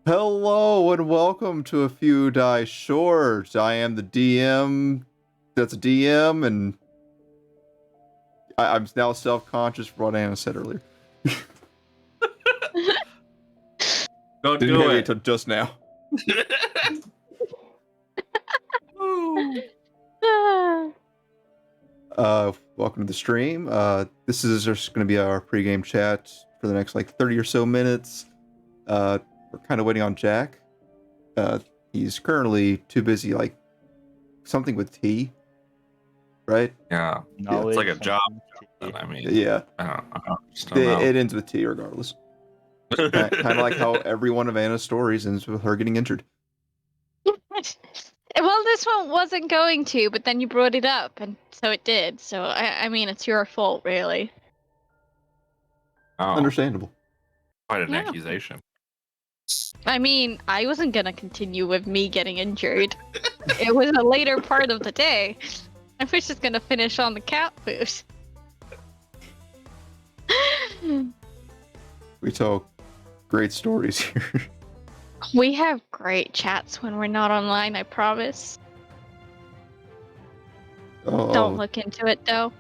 Hello and welcome to A Few Die Short. I am the DM. That's a DM, and I'm now self-conscious for what Anna said earlier. Don't Didn't do hear me it. until just now. Welcome to the stream. This is just going to be our pregame chat for the next 30 or so minutes. We're kind of waiting on Jack. He's currently too busy, something with tea, right? Yeah, it's like a job. I mean, Yeah, just don't know. it ends with tea regardless. Kind of like how every one of Anna's stories ends with her getting injured. Well, this one wasn't going to, but then you brought it up, and so it did. So, I mean, it's your fault, really. Oh, Understandable. quite an Yeah. accusation. I mean, I wasn't gonna continue with me getting injured. It was a later part of the day. I was just gonna finish on the cat food. We tell great stories here. We have great chats when we're not online, I promise. Don't look into it, though.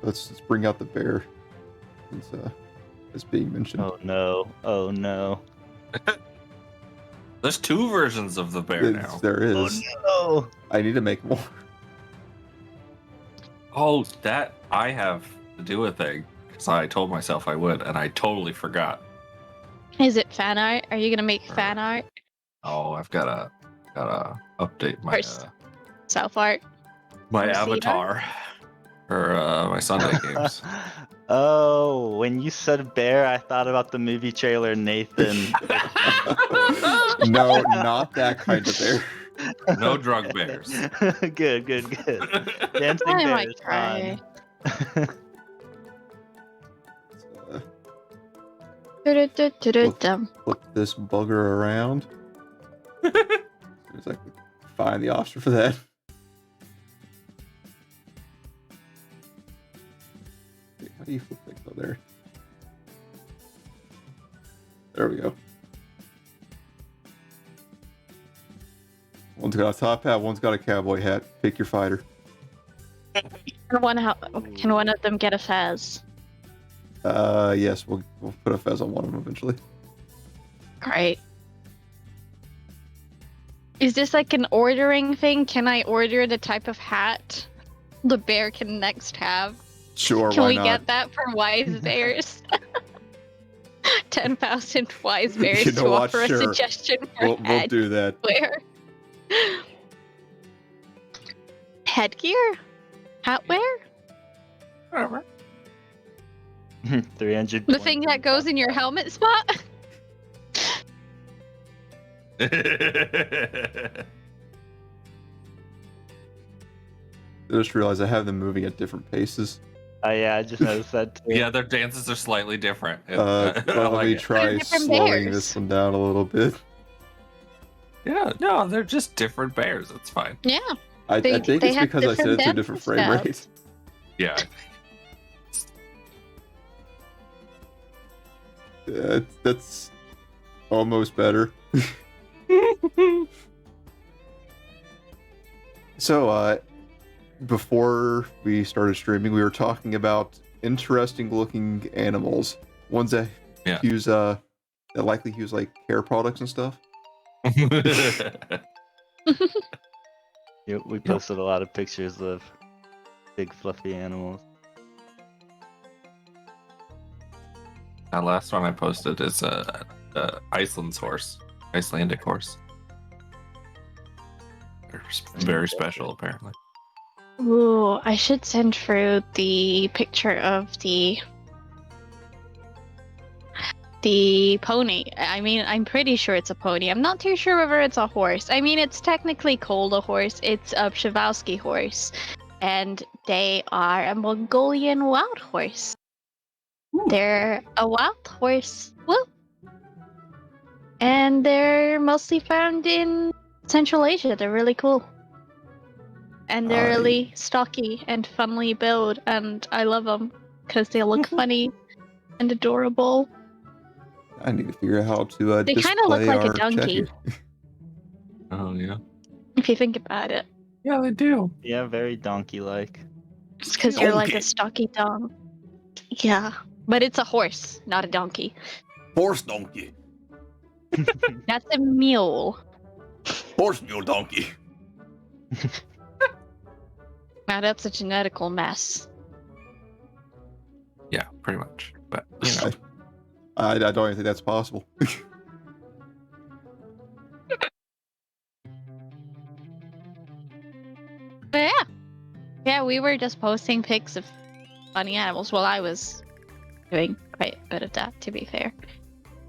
Let's bring out the bear. Since it's being mentioned. Oh no! Oh no! There's two versions of the bear now. There is. Oh no! I need to make more. Oh, that I have to do a thing because I told myself I would, and I totally forgot. Is it fan art? Are you gonna make fan art? Oh, I've gotta update my Self art. my Or avatar for my Sunday games. Oh, when you said bear, I thought about the movie trailer Nathan. No, not that kind of bear. No drug bears. Good. Dancing I bears. might try. Flip this bugger around. As soon as I can find the option for that. How do you flip things up there? There we go. One's got a top hat, one's got a cowboy hat. Pick your fighter. Can one of them get a fez? Yes, we'll put a fez on one of them eventually. Great. Is this like an ordering thing? Can I order the type of hat the bear can next have? Sure, Can why we not? get that for wise bears? 10,000 wise bears You know to what? offer a Sure. suggestion for We'll do that. headwear. Headgear? Hatwear? Whatever. 300. The thing that goes in your helmet spot? I just realized I have them moving at different paces. Oh yeah, I just noticed that too. Yeah, their dances are slightly different. Let me try different slowing bears. this one down a little bit. Yeah, no, they're just different bears. It's fine. Yeah. I They think it's have because I said different it's a different frame dance rate. Yeah. That's almost better. So, before we started streaming, we were talking about interesting looking animals. Ones that use that likely use hair products and stuff. Yeah, we posted a lot of pictures of big fluffy animals. That last one I posted is Iceland's horse, Icelandic horse. They're very special, apparently. Ooh, I should send through the picture of the pony. I mean, I'm pretty sure it's a pony. I'm not too sure whether it's a horse. I mean, it's technically called a horse. It's a Przewalski horse. And they are a Mongolian wild horse. They're a wild horse. Whoop. And they're mostly found in Central Asia. They're really cool. And they're really stocky and funly build, and I love them because they look funny and adorable. I need to figure out how to They kinda look display like a our chat donkey. here. Oh yeah. If you think about it. Yeah, they do. Yeah, very donkey-like. It's because you're like a Donkey. stocky dog. Yeah. But it's a horse, not a donkey. Horse donkey. That's a mule. Horse mule donkey. Now that's a genetical mess. Yeah, pretty much. But you know, I don't even think that's possible. But yeah. Yeah, we were just posting pics of funny animals. Well, I was doing quite a bit of that, to be fair.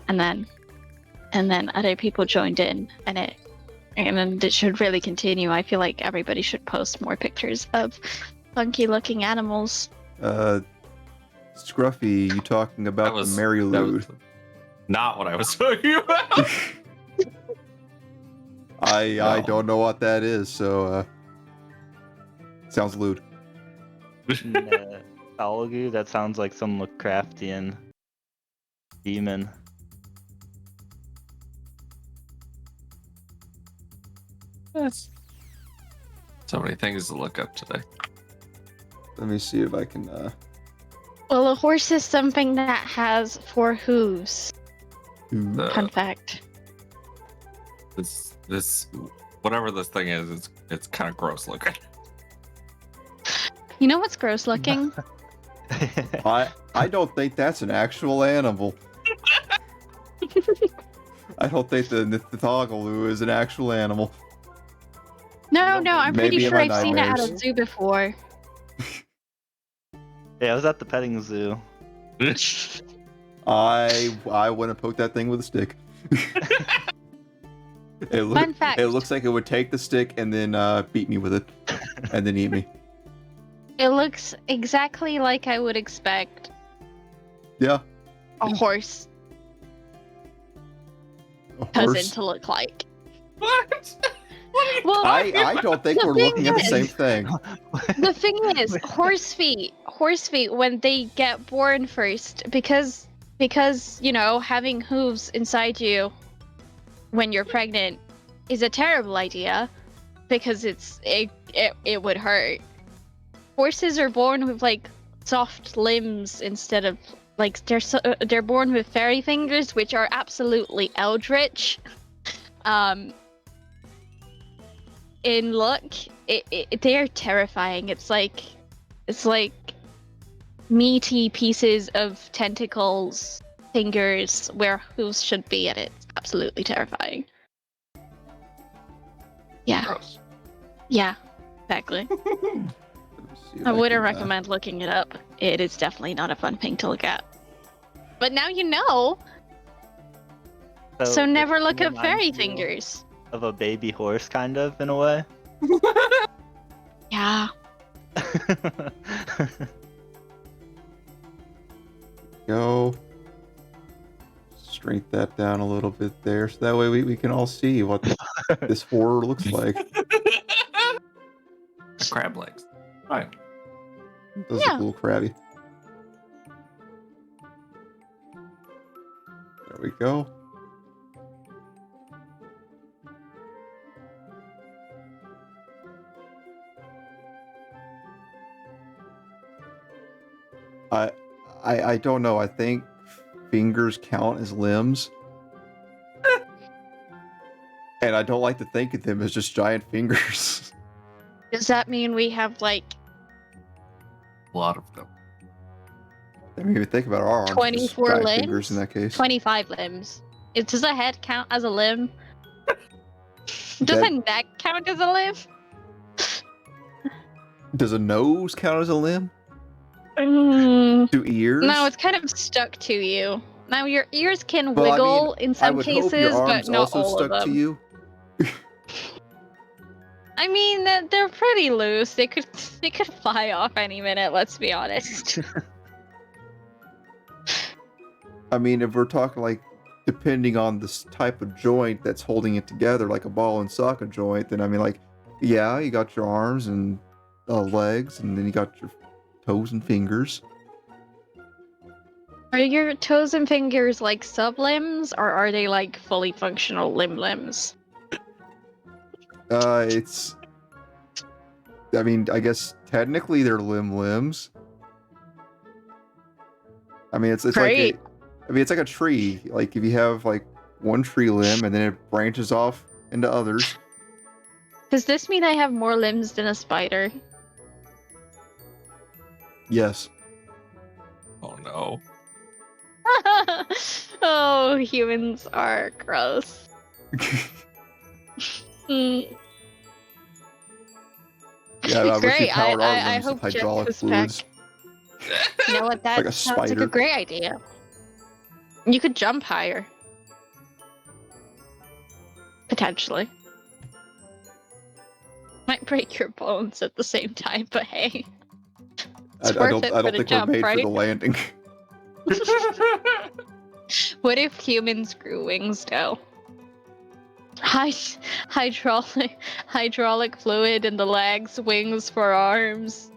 And then other people joined in, and then it should really continue. I feel like everybody should post more pictures of funky-looking animals. Scruffy, you talking about the Mary that Lou? was not what I was talking about. I No. don't know what that is, so sounds lewd. Nah, Thalagu, that sounds like some Lovecraftian demon. Yes. So many things to look up today. Let me see if I can. Well, a horse is something that has 4 hooves. Do... Fun fact. This whatever this thing is, it's kind of gross looking. You know what's gross looking? I don't think that's an actual animal. I don't think the Nithithagalu is an actual animal. No, don't I'm Maybe pretty in sure my I've seen it at a nightmares. zoo before. Yeah, I was at the petting zoo. I wouldn't poke that thing with a stick. Fun fact. It looks like it would take the stick and then beat me with it, and then eat me. It looks exactly like I would expect Yeah, a horse a cousin horse. to look like. What? Well, I don't think The we're thing looking at the is- same thing. the thing is, horse feet, when they get born first, because you know, having hooves inside you when you're pregnant is a terrible idea, because it would hurt. Horses are born with like soft limbs instead of like they're born with fairy fingers, which are absolutely eldritch. In look, they're terrifying. It's like meaty pieces of tentacles, fingers where hooves should be, and it's absolutely terrifying. Yeah, Gross. yeah, exactly. Let me see if I wouldn't can, recommend looking it up. It is definitely not a fun thing to look at. But now you know, so it never look up reminds fairy you fingers. Of a baby horse, kind of, in a way. Yeah. Go. Strength that down a little bit there, so that way we can all see what this horror looks like. Crab legs. Right. Those Yeah. look a little crabby. There we go. I don't know. I think fingers count as limbs. And I don't like to think of them as just giant fingers. Does that mean we have like A lot of them. I mean, think about our arms. just 24 giant limbs? fingers in that case. 25 limbs? Does a head count as a limb? Does a neck count as a limb? Does a nose count as a limb? Mm, Do ears? no, it's kind of stuck to you. Now your ears can Well, I wiggle mean, in I some would hope cases, your but arms not also all stuck of them. to you. I mean, they're pretty loose. They could fly off any minute. Let's be honest. I mean, if we're talking like, depending on this type of joint that's holding it together, like a ball and socket joint, then I mean, like, yeah, you got your arms and legs, and then you got your toes and fingers. Are your toes and fingers like sublimbs, or are they like fully functional limbs? It's. I mean, I guess technically they're limbs. I mean, it's like Great. it's like a tree. Like if you have like one tree limb and then it branches off into others. Does this mean I have more limbs than a spider? Yes. Oh no. Oh, humans are gross. Mm. Yeah, I wish we Great. powered our I limbs with hope Jack hydraulic is fluids. You know what? That Like a sounds like spider. a great idea. You could jump higher. Potentially. Might break your bones at the same time, but hey. I It's worth don't it I for don't the think jump, we're made right? for the landing. What if humans grew wings though? Hydraulic fluid in the legs, wings for arms.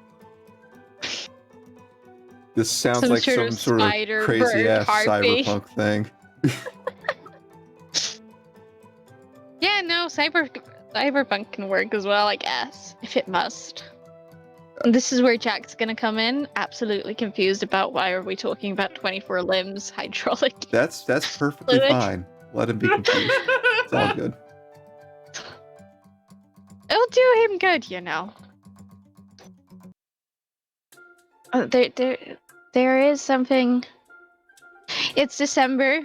This sounds Some like sort some of sort of spider, crazy bird, ass harpy. cyberpunk thing. Yeah, no, cyberpunk can work as well, I guess, if it must. And this is where Jack's gonna come in, absolutely confused about why are we talking about 24 limbs, hydraulic. That's perfectly Fluid. fine. Let him be confused. It's all good. It'll do him good, you know. There is something. It's December.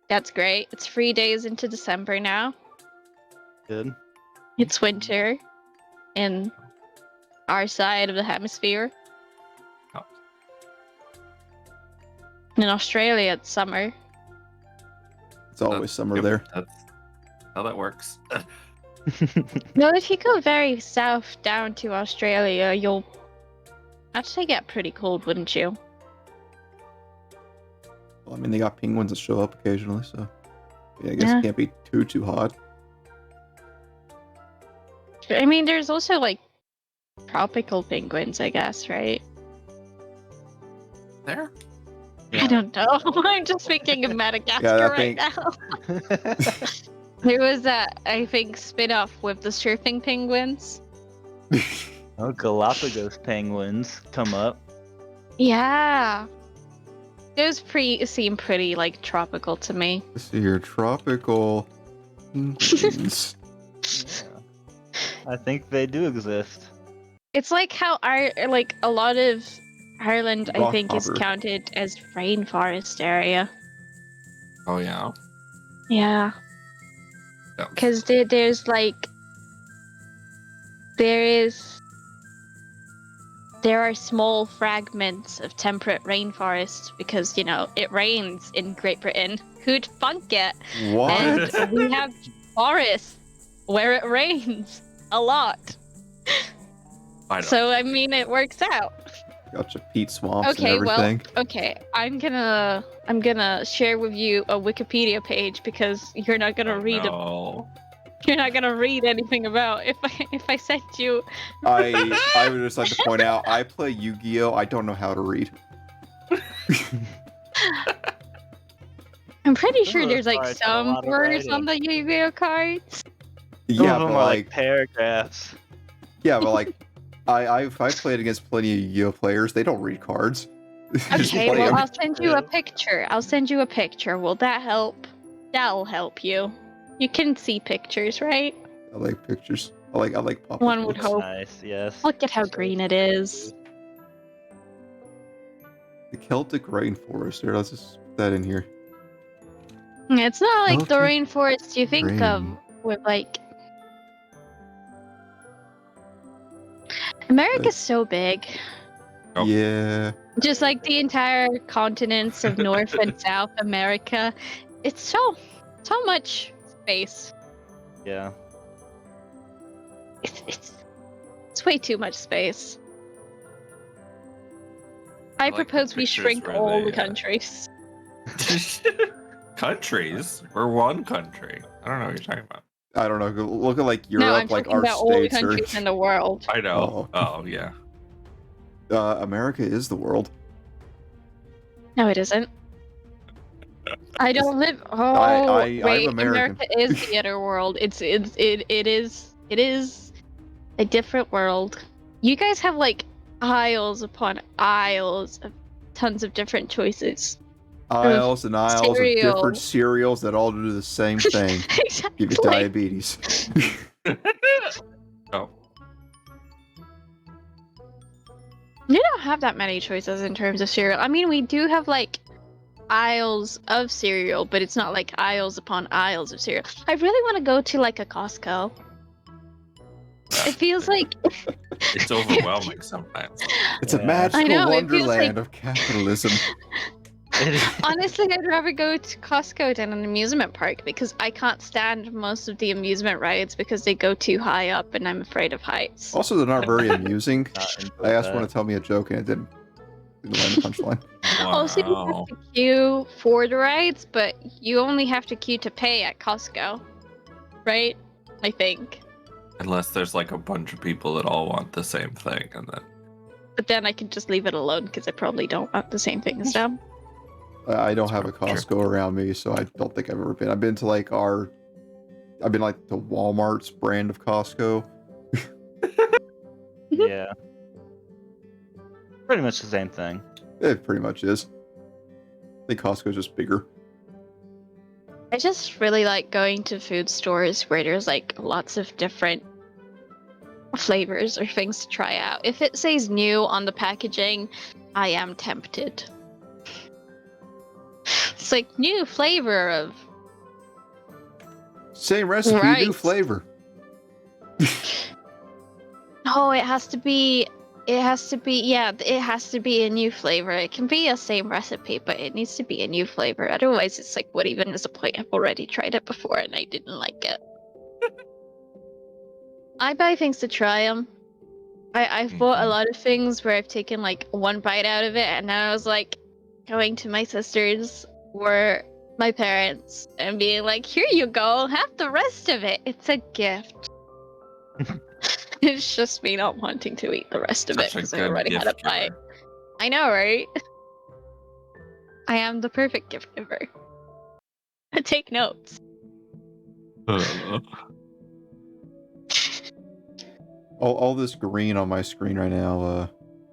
That's great. It's 3 days into December now. Good. It's winter in our side of the hemisphere. Oh. In Australia, it's summer. It's always summer Yep, there. That's how that works. No, if you go very south down to Australia, you'll actually get pretty cold, wouldn't you? Well, I mean, they got penguins that show up occasionally, so yeah, I guess Yeah. it can't be too hot. I mean, there's also like tropical penguins, I guess, right? There? I don't know. I'm just thinking of Madagascar I right think- now. There was that, I think, spin-off with the surfing penguins. Oh, Galapagos penguins come up. Yeah. Those seem pretty, like, tropical to me. Let's see here, tropical penguins. Yeah. I think they do exist. It's like how a lot of Ireland, I think, is Rockhopper. counted as rainforest area. Oh yeah. Yeah. Yeah. Because there are small fragments of temperate rainforests because, you know, it rains in Great Britain. Who'd thunk it? What? And we have forests where it rains a lot. I know. So, I mean, it works out. Gotcha, peat swamps Okay, and well, everything. okay. I'm gonna share with you a Wikipedia page because you're not gonna read No. You're not gonna read anything about if I send you. I would just like to point out, I play Yu-Gi-Oh! I don't know how to read. I'm pretty Some sure of there's those like cards have a some lot of words on writing. the Yu-Gi-Oh cards. Some Yeah, of them but are like, paragraphs. I've played against plenty of Yu-Gi-Oh players. They don't read cards. They just Okay, play well 'em. I'll send you a picture. Will that help? That'll help you. You can see pictures, right? I like pictures. I like pop-up One would books. hope. Nice, yes. Look at how green it is. The Celtic rainforest. Here, let's just put that in here. It's not like the Celtic rainforest you think of rain. with like. America's so big. Oh. Yeah. Just like the entire continents of North and South America. It's so much space. Yeah. It's way too much space. I like the propose we pictures shrink where all they, the countries. Countries? We're one country. I don't know what you're talking about. I don't know. Look at like No, I'm Europe, like talking our about all the states are. countries in the world. I know. Oh yeah. America is the world. No, it isn't. I don't live. Oh, I'm wait. American. America is the inner world. It is a different world. You guys have like aisles upon aisles of tons of different choices. Aisles and aisles of cereal. different cereals that all do the same thing. Exactly. Give you diabetes. Oh, You don't have that many choices in terms of cereal. I mean, we do have like aisles of cereal, but it's not like aisles upon aisles of cereal. I really want to go to like a Costco. It feels like it's overwhelming sometimes. It's a Yeah. magical I know, it feels wonderland like- of capitalism. honestly, I'd rather go to Costco than an amusement park because I can't stand most of the amusement rides because they go too high up and I'm afraid of heights. Also, they're not very amusing. Not into I asked one that. to tell me a joke and it didn't land the punchline. Also, you have Wow. to queue for the rides, but you only have to queue to pay at Costco, right? I think. Unless there's like a bunch of people that all want the same thing, and then But then I can just leave it alone because I probably don't want the same thing as them. I don't have a probably true. Costco around me, so I don't think I've ever been. I've been to like the Walmart's brand of Costco. Yeah. Pretty much the same thing. It pretty much is. I think Costco's just bigger. I just really like going to food stores where there's like lots of different flavors or things to try out. If it says new on the packaging, I am tempted. It's like new flavor of Same recipe, new Right. flavor. oh, it has to be it has to be a new flavor. It can be a same recipe, but it needs to be a new flavor. Otherwise, it's like, what even is the point? I've already tried it before and I didn't like it. I buy things to try them. I've bought a Mhm. lot of things where I've taken like one bite out of it, and then I was like going to my sisters or my parents and being like, "Here you go, have the rest of it. It's a gift." It's just me not wanting to eat the rest of it Such a because I good already had a gift bite. giver. I know, right? I am the perfect gift giver. Take notes. All this green on my screen right now,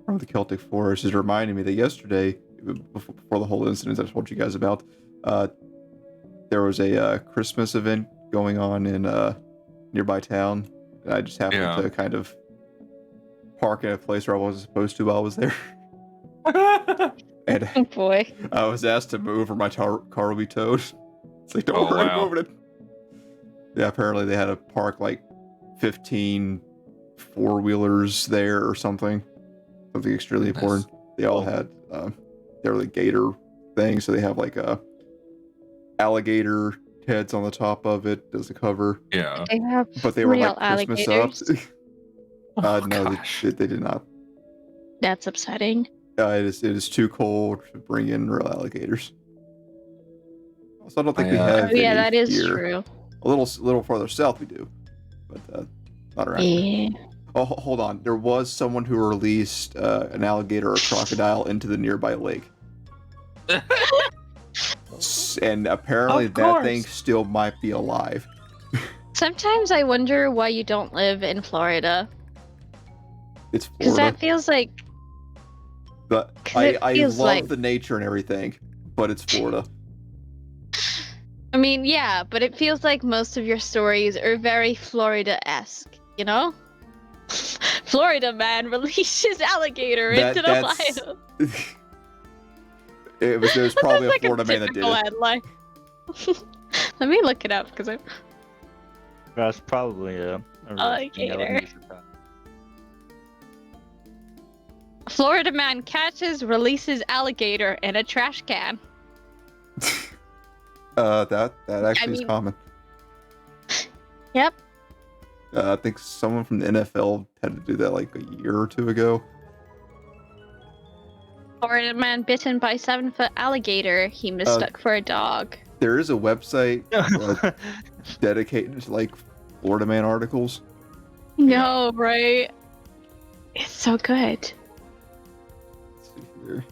from the Celtic Forest, is reminding me that yesterday, before the whole incident I told you guys about, there was a Christmas event going on in nearby town, and I just happened Yeah. to kind of park in a place where I wasn't supposed to while I was there, and Oh boy. I was asked to move or my car will be towed. It's like, don't Oh, worry, wow. I'm moving it. Yeah, apparently they had to park like 15 four-wheelers there or something extremely Nice. important. They all Cool. had they were the gator thing, so they have like alligator heads on the top of it as the cover, Yeah. They have but they were real like Christmas alligators. up. Oh, No, gosh. they did not. That's upsetting. It is too cold to bring in real alligators. Also, I don't think we I, have Oh yeah, any that is here. true. A little farther south we do, but not around here. Yeah. Oh, hold on. There was someone who released an alligator or crocodile into the nearby lake. And apparently Of that thing course. still might be alive. Sometimes I wonder why you don't live in Florida. It's Because Florida. that feels like But 'cause it I feels love like- the nature and everything, but it's Florida. I mean, yeah, but it feels like most of your stories are very Florida-esque, you know? Florida man releases alligator into the That's wild. There was probably That's a Florida man that did typical it. headline. Let me look it up because I'm. That's probably a real thing I wouldn't Alligator. use for that. Florida man catches, releases alligator in a trash can. That actually is mean- common. Yep. I think someone from the NFL had to do that like a year or two ago. Florida man bitten by 7-foot alligator. He mistook for a dog. There is a website dedicated to like Florida man articles. No, right? It's so good. Let's see here.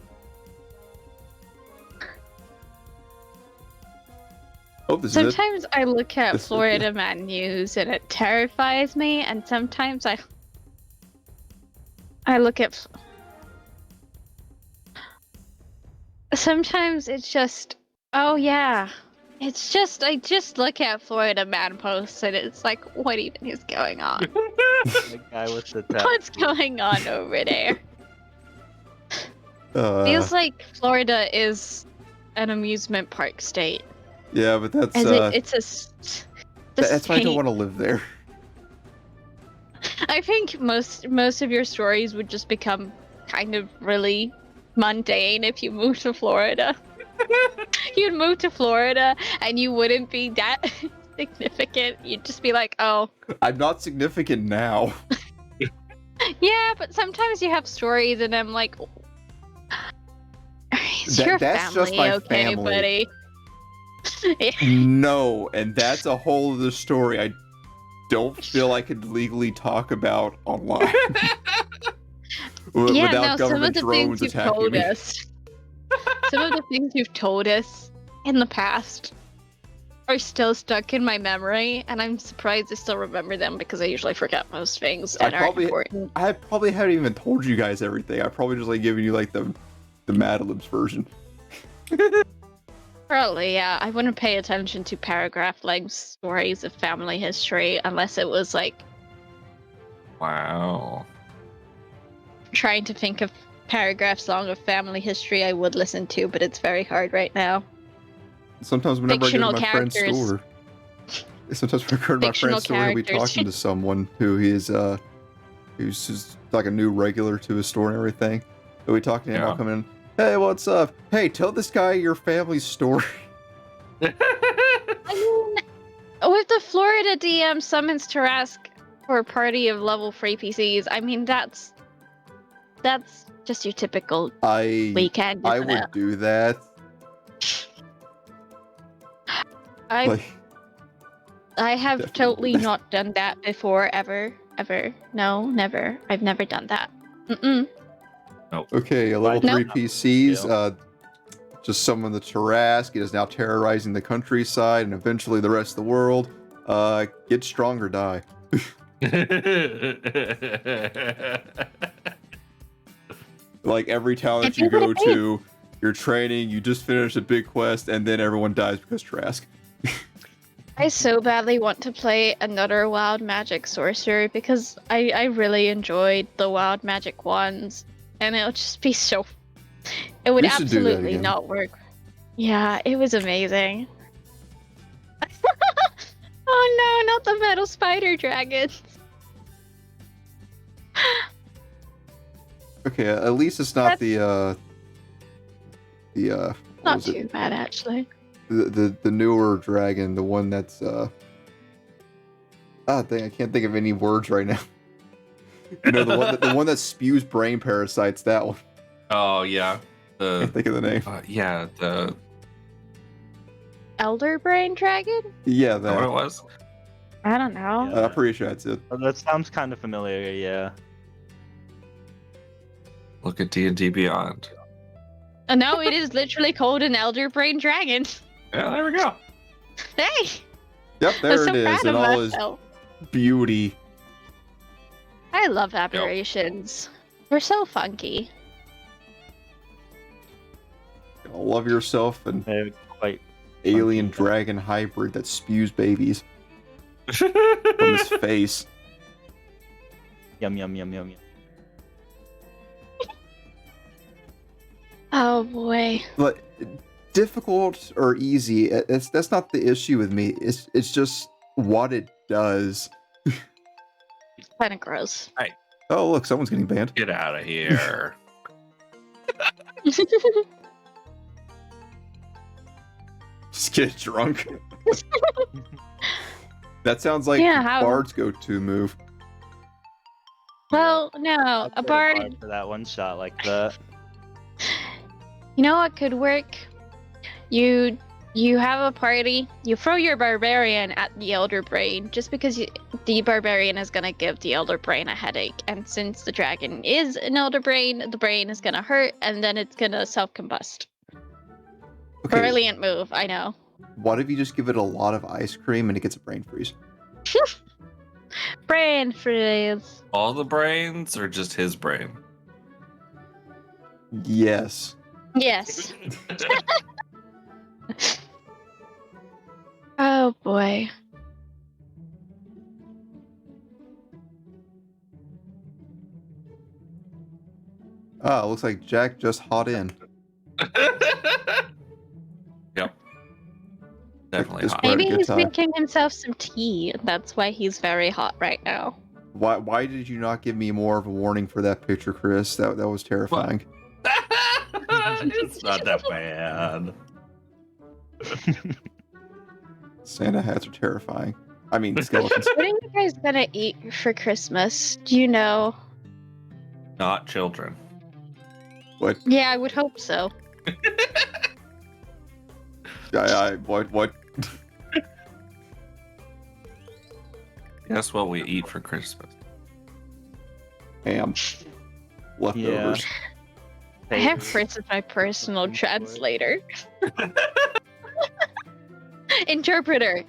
Oh, this is it. Sometimes I look at This is it, Florida Man news and it terrifies me, and sometimes I look at. Sometimes it's just, oh yeah, it's just I just look at Florida Man posts and it's like, what even is going on? The guy with the tattoo. What's going on over there? Uh, Feels like Florida is an amusement park state. yeah, but that's As it's that's why I don't state. want to live there. I think most of your stories would just become kind of really mundane if you moved to Florida. You'd move to Florida and you wouldn't be that significant. You'd just be like, oh. I'm not significant now. Yeah, but sometimes you have stories and I'm like, it's your That's family, just my okay, family. buddy. No, and that's a whole other story I don't feel I could legally talk about online. Yeah, Without no, some of government the drones things you've attacking told me. us. Some of the things you've told us in the past are still stuck in my memory, and I'm surprised I still remember them because I usually forget most things I and aren't probably- important. I probably haven't even told you guys everything. I probably just like giving you like the Mad Libs version. Probably, yeah. I wouldn't pay attention to paragraph length stories of family history unless it was like Wow. trying to think of paragraphs long of family history I would listen to, but it's very hard right now. Sometimes whenever Fictional I go to my friend's characters. store, sometimes when I go to my Fictional friend's store, he'll be characters. talking to someone who's just like a new regular to his store and everything. He'll be talking to him, I'll Yeah. come in, hey, what's up? Hey, tell this guy your family's story. I mean, with the Florida DM summons Tarask for a party of level 3 PCs, I mean, that's just your typical I weekend, I isn't would it? do that. I have definitely totally would. not done that before, ever. No, never. I've never done that. Mm-mm. Okay, a level Nope. 3 PCs. Yeah. Just summon the Tarask. It is now terrorizing the countryside and eventually the rest of the world. Get strong or die. Like every town that If you you go would've to, you're training, you just finish a big quest, and then everyone dies because Tarask. I so badly want to play another Wild Magic Sorcerer because I really enjoyed the Wild Magic ones, and it'll just be so. It would We should do that absolutely again. not work. Yeah, it was amazing. Oh no, not the metal spider dragons. Okay, at least it's not what Not was it? too bad actually. The newer dragon, the one that's dang, I can't think of any words right now. You know, the one that spews brain parasites. That one. Oh yeah. I can't think of the name. Yeah, the Elder Brain Dragon? Yeah, is that what it that. was? I don't know. Yeah. I'm pretty sure that's it. Oh, that sounds kind of familiar, yeah. Look at D&D Beyond. No, it is literally called an Elder Brain Dragon. Yeah, there we go. Hey! Yep, I'm there so it is proud in of all his myself. beauty. I love aberrations. They're so funky. Love yourself an They're quite alien dragon hybrid that spews babies from his face. yum yum yum yum yum. Oh boy. But difficult or easy, that's not the issue with me. It's just what it does. Kind of gross. Oh, look, someone's getting banned. Get out of here. Just get drunk. That sounds like Yeah, how- Bard's go-to move. Well, no, I'd a say bard. for that one shot like that. You know what could work? You have a party. You throw your barbarian at the elder brain, just because the barbarian is gonna give the elder brain a headache, and since the dragon is an elder brain, the brain is gonna hurt, and then it's gonna self-combust. Okay, Brilliant move, I know. What if you just give it a lot of ice cream and it gets a brain freeze? Brain freeze. All the brains or just his brain? Yes. Yes. Oh boy. Ah, looks like Jack just hot in. Yep. Definitely This hot. part- Maybe good he's time. making himself some tea. That's why he's very hot right now. Why did you not give me more of a warning for that picture, Chris? That was terrifying. It's not that bad. Santa hats are terrifying. I mean, skeletons. What are you guys gonna eat for Christmas? Do you know? Not children. What? Yeah, I would hope so. What? Guess what we eat for Christmas? Ham. Leftovers. I have Fritz as my personal Looking for it. translator. Interpreter.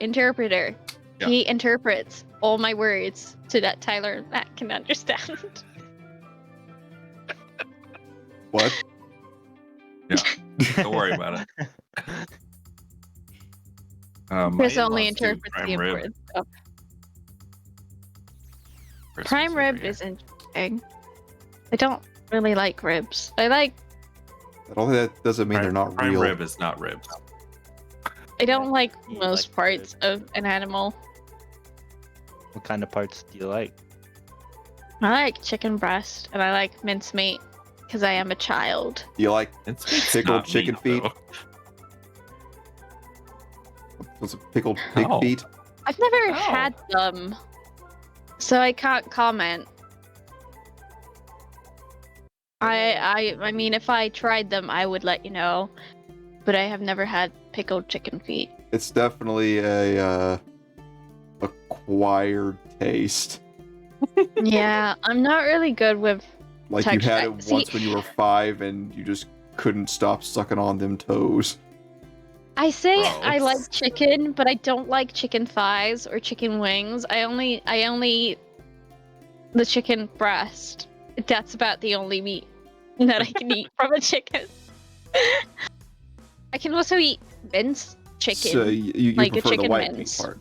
Yeah. He interprets all my words so that Tyler and Matt can understand. What? Don't worry about it. Chris my only in-laws do interprets the prime rib important stuff. Christmas Prime every rib year. is interesting. I don't really like ribs. I like. I don't think that doesn't mean they're not prime real. rib is not ribs. I don't like You most like parts of an animal. What kind of parts do you like? I like chicken breast and I like mincemeat because I am a child. You like It's Pickled not chicken meat, feet? though. what's it, pickled pig Oh. feet? I've never Oh. had them, so I can't comment. I mean, if I tried them, I would let you know, but I have never had pickled chicken feet. It's definitely a acquired taste. Yeah, I'm not really good with. Like you had Texture. it See- once when you were 5 and you just couldn't stop sucking on them toes. I say I Gross. like chicken, but I don't like chicken thighs or chicken wings. I only eat the chicken breast. That's about the only meat that I can eat from a chicken. I can also eat minced chicken. So you like a prefer the chicken white mince. meat part.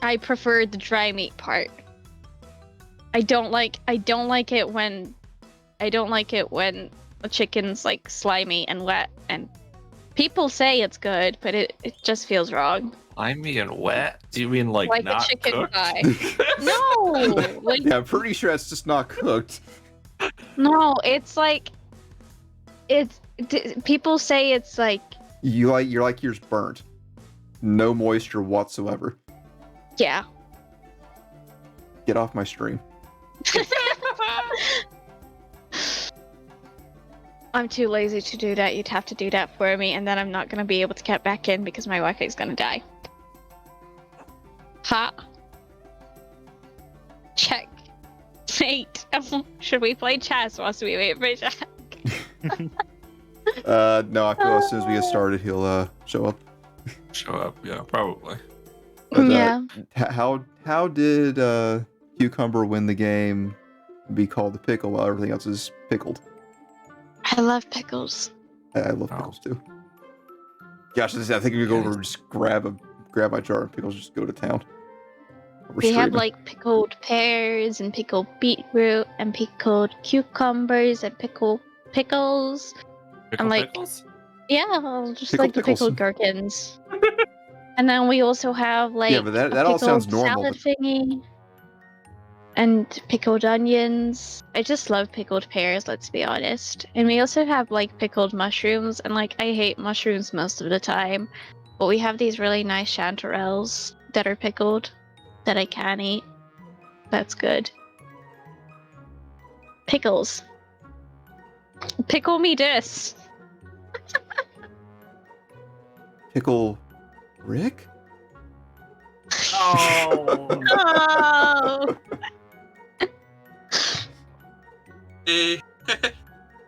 I prefer the dry meat part. I don't like it when the chicken's like slimy and wet, and people say it's good, but it just feels wrong. Slimy and wet? Do you mean like Like a not chicken cooked? thigh. No, like Yeah, I'm pretty sure it's just not cooked. no, it's like people say it's like You're like yours burnt. No moisture whatsoever. yeah. Get off my stream. I'm too lazy to do that. You'd have to do that for me, and then I'm not gonna be able to get back in because my Wi-Fi is gonna die. Ha. Check. Wait. Should we play chess whilst we wait for Jack? No, I feel as soon as we get started, he'll show up. Show up, yeah, probably. But, Yeah. How did Cucumber win the game? Be called the pickle while everything else is pickled. I love pickles. I love Oh. pickles too. Gosh, I think we go over and just grab my jar of pickles, just go to town. We're We have streaming. like pickled pears and pickled beetroot and pickled cucumbers and pickles. Pickle like- pickles? Yeah, just Pickled like the pickles. pickled gherkins. And then we also have like Yeah, but that a all pickled sounds normal, salad thingy. And pickled onions. I just love pickled pears, let's be honest. And we also have like pickled mushrooms, and like I hate mushrooms most of the time. But we have these really nice chanterelles that are pickled that I can eat. That's good. Pickles. Pickle me this. Pickle Rick? Oh. Oh.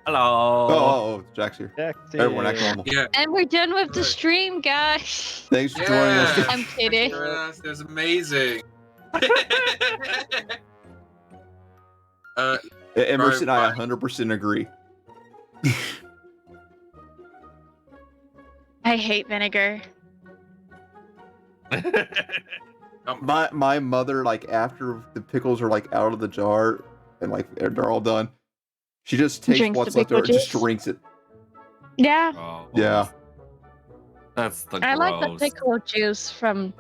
Hello. Oh, Jack's here. Jack's Everyone act here. normal. Yeah. And we're done with the stream, guys. Thanks for joining us. Yeah. I'm kidding. It was amazing. Emerson and I Right. 100% agree. I hate vinegar. My mother, like, after the pickles are like out of the jar and like they're all done, she just takes Drinks what's the left over and pickle just juice? drinks it. Yeah, Oh, Yeah. That's the I like the gross. pickle juice from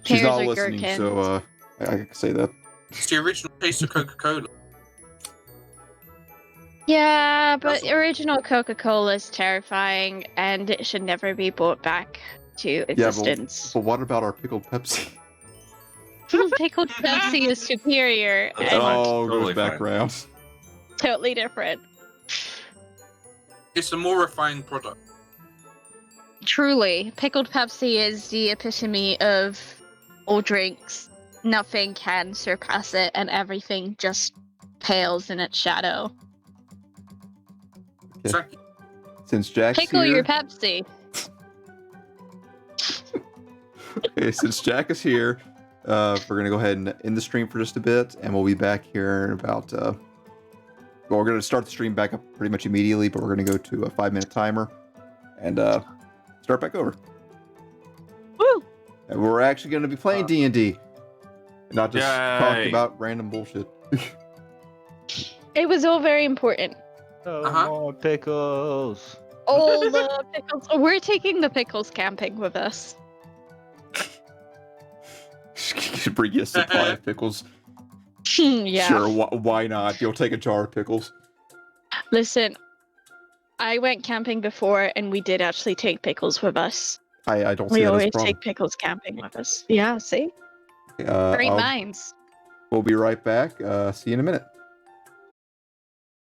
She's pears not or listening, gherkins. so I can say that. It's the original taste of Coca-Cola. Yeah, but Also- original Coca-Cola is terrifying, and it should never be brought back to existence. But what about our pickled Pepsi? Pickled Pepsi is superior That's and fine. Oh, Totally goes back fine. round. totally different. It's a more refined product. Truly, pickled Pepsi is the epitome of all drinks. Nothing can surpass it, and everything just pales in its shadow. Okay. Exactly. Since Jack's Pickle here, your Pepsi. okay, since Jack is here, we're gonna go ahead and end the stream for just a bit, and we'll be back here in about. Well, we're gonna start the stream back up pretty much immediately, but we're gonna go to a 5-minute timer and start back over. Woo! And we're actually gonna be playing D&D, and not just talking Yay. about random bullshit. It was all very important. No Uh-huh. more pickles. All the pickles. Oh, we're taking the pickles camping with us. Bring you a supply of pickles. Yeah. Sure, why not? You'll take a jar of pickles. Listen, I went camping before, and we did actually take pickles with us. I don't see We that as a always problem. take pickles camping with us. Yeah, see? Great We'll minds. be right back. See you in a minute.